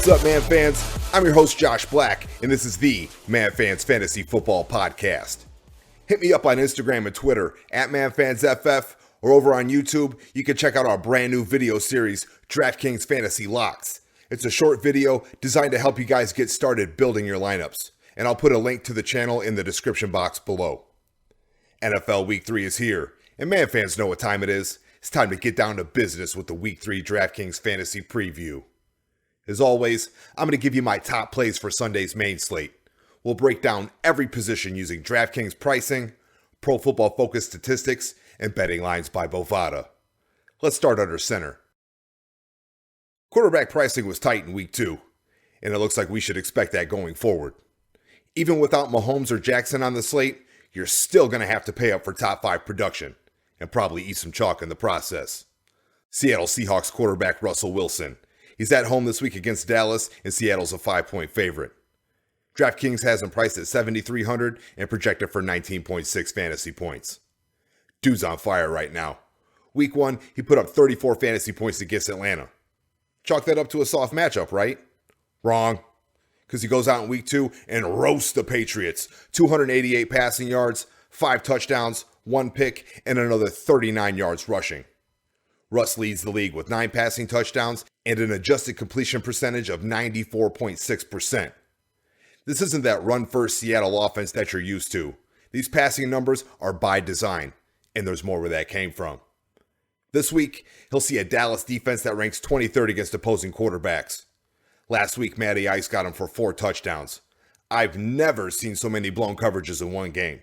What's up, Man Fans? I'm your host, Josh Black, and this is the Man Fans Fantasy Football Podcast. Hit me up on Instagram and Twitter at ManFansFF, or over on YouTube, you can check out our brand new video series, Draftkings Fantasy Locks. It's a short video designed to help you guys get started building your lineups, and I'll put a link to the channel in the description box below. NFL Week 3 is here, and Man Fans know what time it is. It's time to get down to business with the Week 3 Draftkings Fantasy Preview. As always, I'm going to give you my top plays for Sunday's main slate. We'll break down every position using DraftKings pricing, Pro Football Focus statistics, and betting lines by Bovada. Let's start under center. Quarterback pricing was tight in Week 2, and it looks like we should expect that going forward. Even without Mahomes or Jackson on the slate, you're still going to have to pay up for top 5 production, and probably eat some chalk in the process. Seattle Seahawks quarterback Russell Wilson. He's at home this week against Dallas, and Seattle's a 5-point favorite. DraftKings has him priced at $7,300 and projected for 19.6 fantasy points. Dude's on fire right now. Week 1, he put up 34 fantasy points against Atlanta. Chalk that up to a soft matchup, right? Wrong. Because he goes out in Week 2 and roasts the Patriots. 288 passing yards, 5 touchdowns, 1 pick, and another 39 yards rushing. Russ leads the league with 9 passing touchdowns and an adjusted completion percentage of 94.6%. This isn't that run-first Seattle offense that you're used to. These passing numbers are by design, and there's more where that came from. This week, he'll see a Dallas defense that ranks 23rd against opposing quarterbacks. Last week, Matty Ice got him for 4 touchdowns. I've never seen so many blown coverages in one game.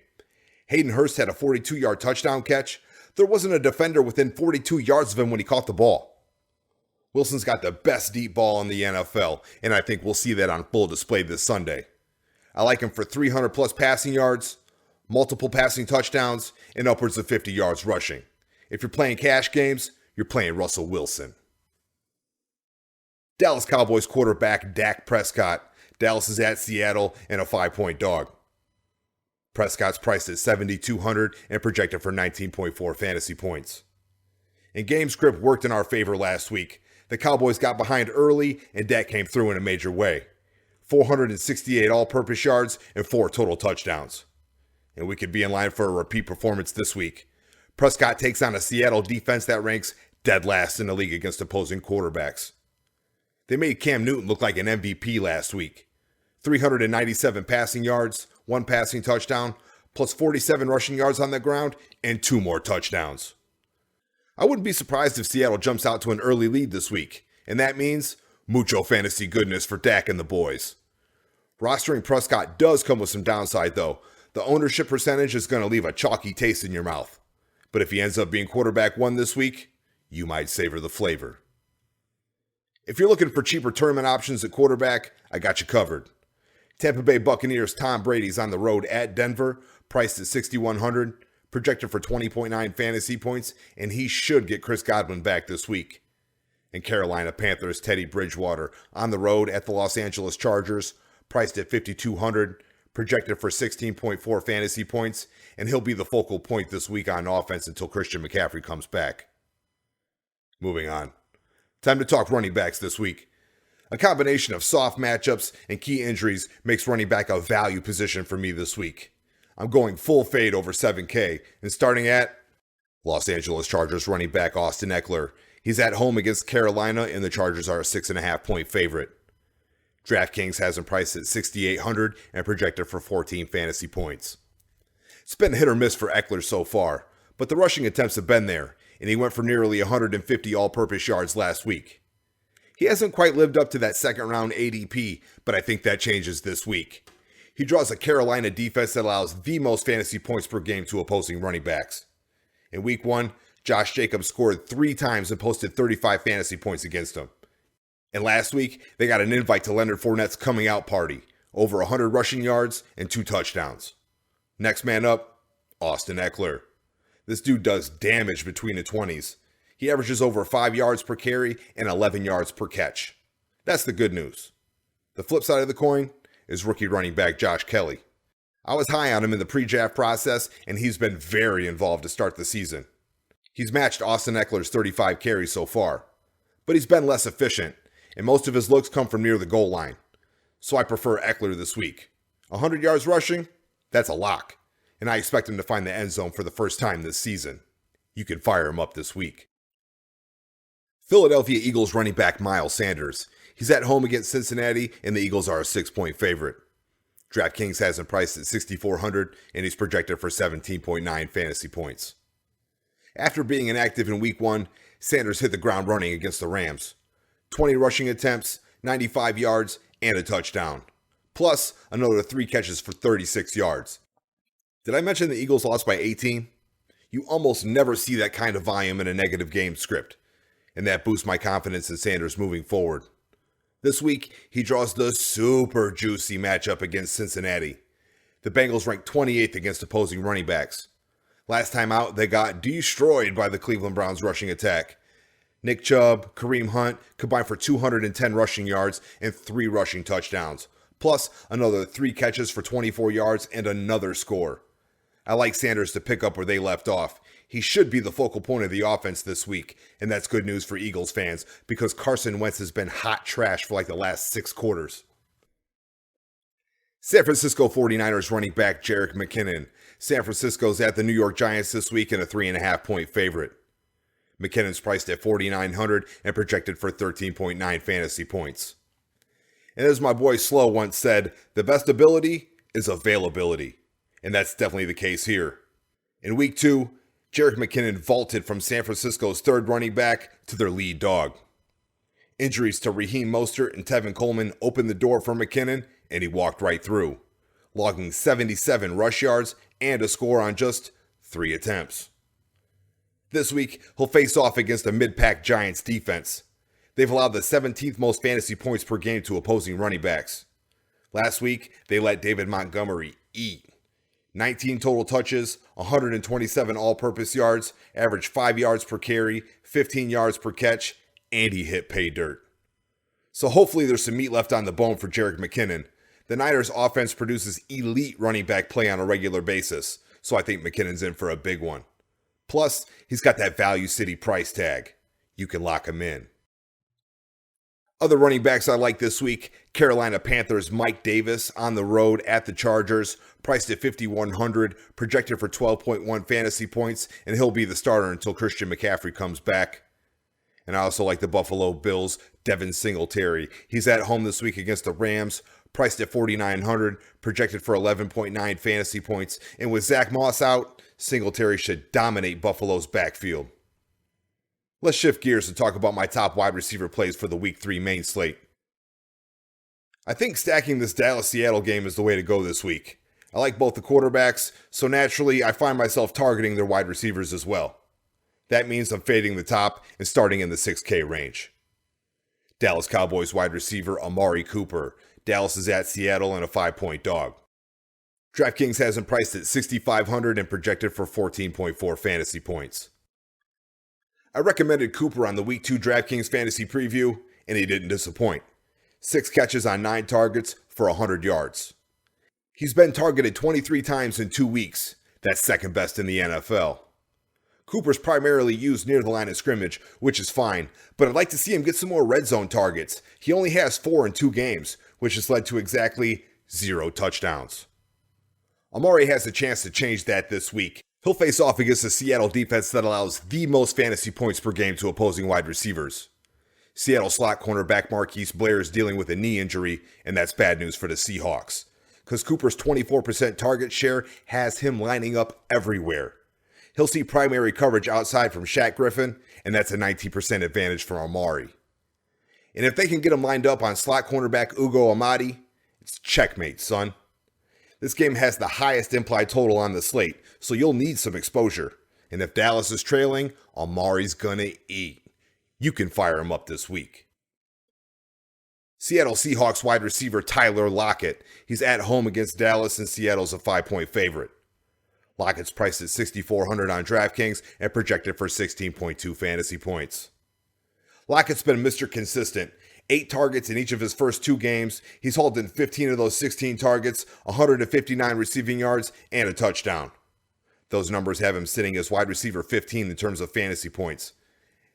Hayden Hurst had a 42-yard touchdown catch. There wasn't a defender within 42 yards of him when he caught the ball. Wilson's got the best deep ball in the NFL, and I think we'll see that on full display this Sunday. I like him for 300-plus passing yards, multiple passing touchdowns, and upwards of 50 yards rushing. If you're playing cash games, you're playing Russell Wilson. Dallas Cowboys quarterback Dak Prescott. Dallas is at Seattle and a 5-point dog. Prescott's priced at $7,200 and projected for 19.4 fantasy points. And game script worked in our favor last week. The Cowboys got behind early, and Dak came through in a major way. 468 all-purpose yards and 4 total touchdowns. And we could be in line for a repeat performance this week. Prescott takes on a Seattle defense that ranks dead last in the league against opposing quarterbacks. They made Cam Newton look like an MVP last week. 397 passing yards, 1 passing touchdown, plus 47 rushing yards on the ground, and 2 more touchdowns. I wouldn't be surprised if Seattle jumps out to an early lead this week, and that means mucho fantasy goodness for Dak and the boys. Rostering Prescott does come with some downside, though. The ownership percentage is going to leave a chalky taste in your mouth. But if he ends up being quarterback 1 this week, you might savor the flavor. If you're looking for cheaper tournament options at quarterback, I got you covered. Tampa Bay Buccaneers Tom Brady's on the road at Denver, priced at $6,100, projected for 20.9 fantasy points, and he should get Chris Godwin back this week. And Carolina Panthers Teddy Bridgewater on the road at the Los Angeles Chargers, priced at $5,200, projected for 16.4 fantasy points, and he'll be the focal point this week on offense until Christian McCaffrey comes back. Moving on. Time to talk running backs this week. A combination of soft matchups and key injuries makes running back a value position for me this week. I'm going full fade over 7K and starting at Los Angeles Chargers running back Austin Eckler. He's at home against Carolina and the Chargers are a 6.5-point favorite. DraftKings has him priced at $6,800 and projected for 14 fantasy points. It's been hit or miss for Eckler so far, but the rushing attempts have been there, and he went for nearly 150 all-purpose yards last week. He hasn't quite lived up to that second-round ADP, but I think that changes this week. He draws a Carolina defense that allows the most fantasy points per game to opposing running backs. In Week 1, Josh Jacobs scored 3 times and posted 35 fantasy points against him. And last week, they got an invite to Leonard Fournette's coming out party, over 100 rushing yards and 2 touchdowns. Next man up, Austin Eckler. This dude does damage between the 20s. He averages over 5 yards per carry and 11 yards per catch. That's the good news. The flip side of the coin is rookie running back Josh Kelly. I was high on him in the pre-draft process, and he's been very involved to start the season. He's matched Austin Eckler's 35 carries so far, but he's been less efficient, and most of his looks come from near the goal line. So I prefer Eckler this week. 100 yards rushing? That's a lock, and I expect him to find the end zone for the first time this season. You can fire him up this week. Philadelphia Eagles running back Miles Sanders. He's at home against Cincinnati, and the Eagles are a 6-point favorite. Draftkings has him priced at $6,400, and he's projected for 17.9 fantasy points. After being inactive in Week 1, Sanders hit the ground running against the Rams. 20 rushing attempts, 95 yards, and a touchdown. Plus, another 3 catches for 36 yards. Did I mention the Eagles lost by 18? You almost never see that kind of volume in a negative game script, and that boosts my confidence in Sanders moving forward. This week, he draws the super juicy matchup against Cincinnati. The Bengals rank 28th against opposing running backs. Last time out, they got destroyed by the Cleveland Browns rushing attack. Nick Chubb, Kareem Hunt combined for 210 rushing yards and 3 rushing touchdowns, plus another 3 catches for 24 yards and another score. I like Sanders to pick up where they left off. He should be the focal point of the offense this week, and that's good news for Eagles fans because Carson Wentz has been hot trash for like the last 6 quarters. San Francisco 49ers running back Jerick McKinnon. San Francisco's at the New York Giants this week and a 3.5-point favorite. McKinnon's priced at $4,900 and projected for 13.9 fantasy points. And as my boy Slow once said, the best ability is availability. And that's definitely the case here. In Week 2, Jerick McKinnon vaulted from San Francisco's third running back to their lead dog. Injuries to Raheem Mostert and Tevin Coleman opened the door for McKinnon, and he walked right through, logging 77 rush yards and a score on just 3 attempts. This week, he'll face off against a mid-pack Giants defense. They've allowed the 17th most fantasy points per game to opposing running backs. Last week, they let David Montgomery eat. 19 total touches, 127 all-purpose yards, averaged 5 yards per carry, 15 yards per catch, and he hit pay dirt. So hopefully there's some meat left on the bone for Jerick McKinnon. The Niners offense produces elite running back play on a regular basis, so I think McKinnon's in for a big one. Plus, he's got that value city price tag. You can lock him in. Other running backs I like this week, Carolina Panthers Mike Davis on the road at the Chargers, priced at $5,100, projected for 12.1 fantasy points, and he'll be the starter until Christian McCaffrey comes back. And I also like the Buffalo Bills' Devin Singletary. He's at home this week against the Rams, priced at $4,900, projected for 11.9 fantasy points, and with Zach Moss out, Singletary should dominate Buffalo's backfield. Let's shift gears and talk about my top wide receiver plays for the Week 3 main slate. I think stacking this Dallas-Seattle game is the way to go this week. I like both the quarterbacks, so naturally I find myself targeting their wide receivers as well. That means I'm fading the top and starting in the 6K range. Dallas Cowboys wide receiver Amari Cooper. Dallas is at Seattle and a 5-point dog. Draftkings has him priced at $6,500 and projected for 14.4 fantasy points. I recommended Cooper on the Week 2 Draftkings fantasy preview, and he didn't disappoint. 6 catches on 9 targets for 100 yards. He's been targeted 23 times in 2 weeks. That's second best in the NFL. Cooper's primarily used near the line of scrimmage, which is fine, but I'd like to see him get some more red zone targets. He only has 4 in 2 games, which has led to exactly 0 touchdowns. Amari has a chance to change that this week. He'll face off against a Seattle defense that allows the most fantasy points per game to opposing wide receivers. Seattle slot cornerback Marquise Blair is dealing with a knee injury, and that's bad news for the Seahawks, because Cooper's 24% target share has him lining up everywhere. He'll see primary coverage outside from Shaq Griffin, and that's a 19% advantage for Amari. And if they can get him lined up on slot cornerback Ugo Amadi, it's checkmate, son. This game has the highest implied total on the slate, so you'll need some exposure. And if Dallas is trailing, Amari's gonna eat. You can fire him up this week. Seattle Seahawks wide receiver Tyler Lockett. He's at home against Dallas, and Seattle's a 5-point favorite. Lockett's priced at $6,400 on DraftKings and projected for 16.2 fantasy points. Lockett's been Mr. Consistent. 8 targets in each of his first 2 games. He's hauled in 15 of those 16 targets, 159 receiving yards, and a touchdown. Those numbers have him sitting as wide receiver 15 in terms of fantasy points.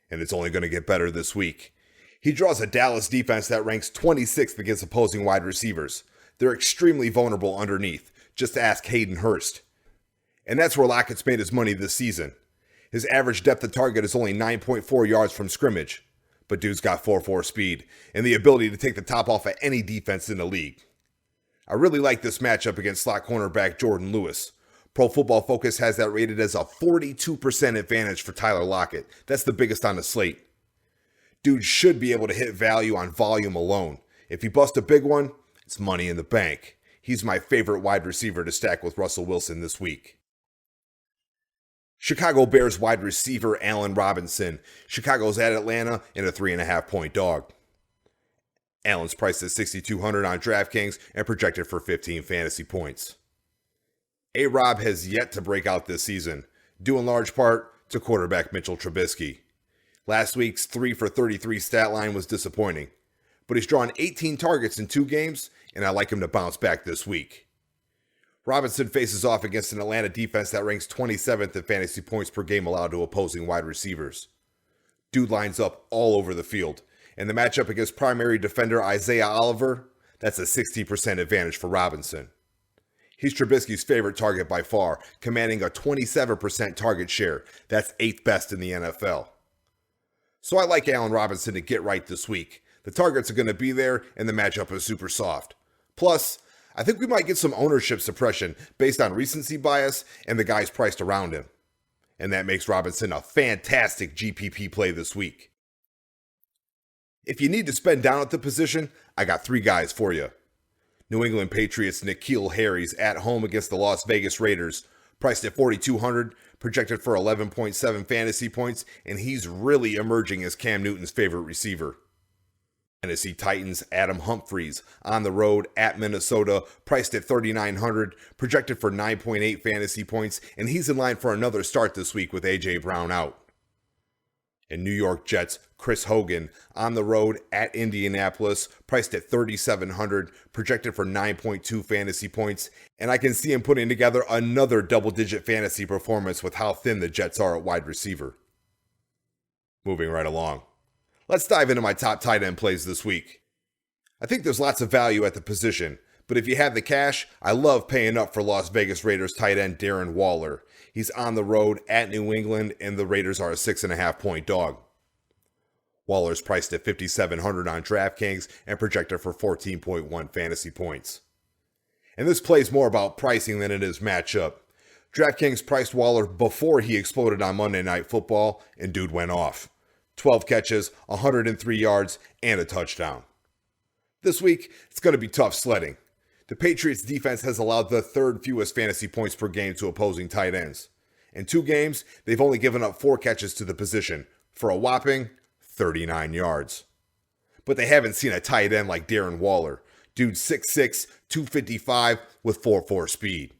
And it's only going to get better this week. He draws a Dallas defense that ranks 26th against opposing wide receivers. They're extremely vulnerable underneath. Just ask Hayden Hurst. And that's where Lockett's made his money this season. His average depth of target is only 9.4 yards from scrimmage. But dude's got 4.4 speed and the ability to take the top off of any defense in the league. I really like this matchup against slot cornerback Jordan Lewis. Pro Football Focus has that rated as a 42% advantage for Tyler Lockett. That's the biggest on the slate. Dude should be able to hit value on volume alone. If he busts a big one, it's money in the bank. He's my favorite wide receiver to stack with Russell Wilson this week. Chicago Bears wide receiver Allen Robinson. Chicago's at Atlanta in a 3.5-point dog. Allen's priced at $6,200 on Draftkings and projected for 15 fantasy points. A-Rob has yet to break out this season, due in large part to quarterback Mitchell Trubisky. Last week's 3 for 33 stat line was disappointing, but he's drawn 18 targets in 2 games, and I like him to bounce back this week. Robinson faces off against an Atlanta defense that ranks 27th in fantasy points per game allowed to opposing wide receivers. Dude lines up all over the field, and the matchup against primary defender Isaiah Oliver, that's a 60% advantage for Robinson. He's Trubisky's favorite target by far, commanding a 27% target share. That's 8th best in the NFL. So I like Allen Robinson to get right this week. The targets are going to be there, and the matchup is super soft. Plus, I think we might get some ownership suppression based on recency bias and the guys priced around him. And that makes Robinson a fantastic GPP play this week. If you need to spend down at the position, I got 3 guys for you. New England Patriots N'Keal Harry's at home against the Las Vegas Raiders, priced at $4,200, projected for 11.7 fantasy points, and he's really emerging as Cam Newton's favorite receiver. Tennessee Titans Adam Humphries on the road at Minnesota, priced at $3,900, projected for 9.8 fantasy points, and he's in line for another start this week with A.J. Brown out. And New York Jets Chris Hogan on the road at Indianapolis, priced at $3,700, projected for 9.2 fantasy points, and I can see him putting together another double-digit fantasy performance with how thin the Jets are at wide receiver. Moving right along. Let's dive into my top tight end plays this week. I think there's lots of value at the position, but if you have the cash, I love paying up for Las Vegas Raiders tight end Darren Waller. He's on the road at New England, and the Raiders are a 6.5-point dog. Waller's priced at $5,700 on DraftKings and projected for 14.1 fantasy points. And this play's more about pricing than it is matchup. DraftKings priced Waller before he exploded on Monday Night Football, and dude went off. 12 catches, 103 yards, and a touchdown. This week, it's going to be tough sledding. The Patriots defense has allowed the 3rd fewest fantasy points per game to opposing tight ends. In 2 games, they've only given up 4 catches to the position, for a whopping 39 yards. But they haven't seen a tight end like Darren Waller. Dude 6'6", 255 with 4.4 speed.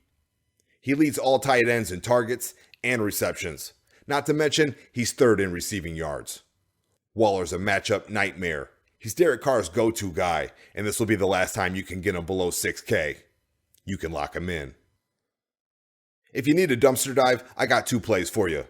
He leads all tight ends in targets and receptions. Not to mention, he's 3rd in receiving yards. Waller's a matchup nightmare. He's Derek Carr's go-to guy, and this will be the last time you can get him below 6K. You can lock him in. If you need a dumpster dive, I got 2 plays for you.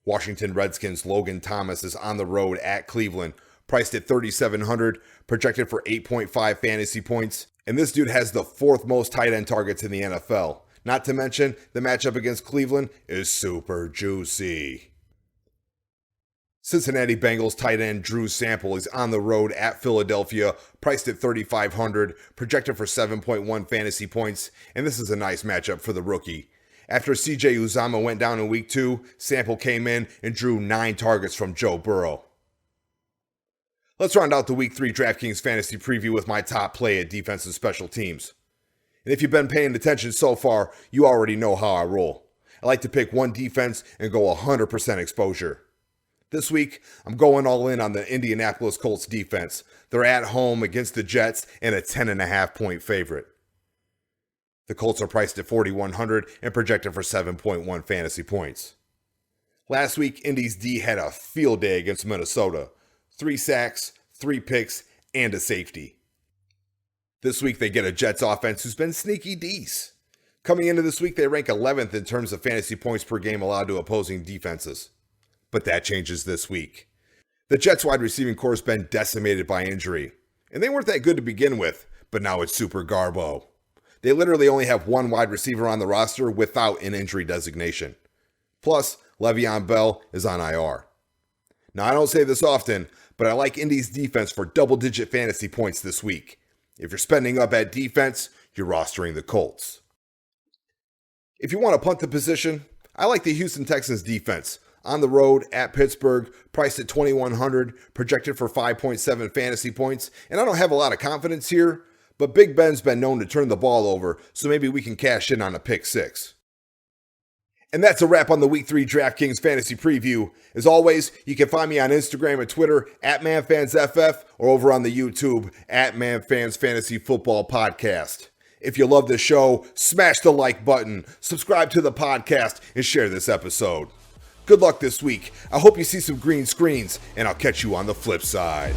Washington Redskins Logan Thomas is on the road at Cleveland, priced at $3,700, projected for 8.5 fantasy points, and this dude has the 4th most tight end targets in the NFL. Not to mention, the matchup against Cleveland is super juicy. Cincinnati Bengals tight end Drew Sample is on the road at Philadelphia, priced at $3,500, projected for 7.1 fantasy points, and this is a nice matchup for the rookie. After CJ Uzomah went down in week 2, Sample came in and drew 9 targets from Joe Burrow. Let's round out the week 3 DraftKings fantasy preview with my top play at defense and special teams. And if you've been paying attention so far, you already know how I roll. I like to pick one defense and go 100% exposure. This week, I'm going all in on the Indianapolis Colts defense. They're at home against the Jets and a 10.5-point favorite. The Colts are priced at $4,100 and projected for 7.1 fantasy points. Last week, Indy's D had a field day against Minnesota. 3 sacks, 3 picks, and a safety. This week, they get a Jets offense who's been sneaky decent. Coming into this week, they rank 11th in terms of fantasy points per game allowed to opposing defenses. But that changes this week. The Jets' wide receiving corps has been decimated by injury, and they weren't that good to begin with, but now it's super garbo. They literally only have one wide receiver on the roster without an injury designation. Plus, Le'Veon Bell is on IR. Now, I don't say this often, but I like Indy's defense for double-digit fantasy points this week. If you're spending up at defense, you're rostering the Colts. If you want to punt the position, I like the Houston Texans defense. On the road at Pittsburgh, priced at $2,100, projected for 5.7 fantasy points. And I don't have a lot of confidence here, but Big Ben's been known to turn the ball over, so maybe we can cash in on a pick six. And that's a wrap on the Week 3 Draftkings Fantasy Preview. As always, you can find me on Instagram and Twitter at ManFansFF or over on the YouTube at ManFans Fantasy Football Podcast. If you love the show, smash the like button, subscribe to the podcast, and share this episode. Good luck this week. I hope you see some green screens, and I'll catch you on the flip side.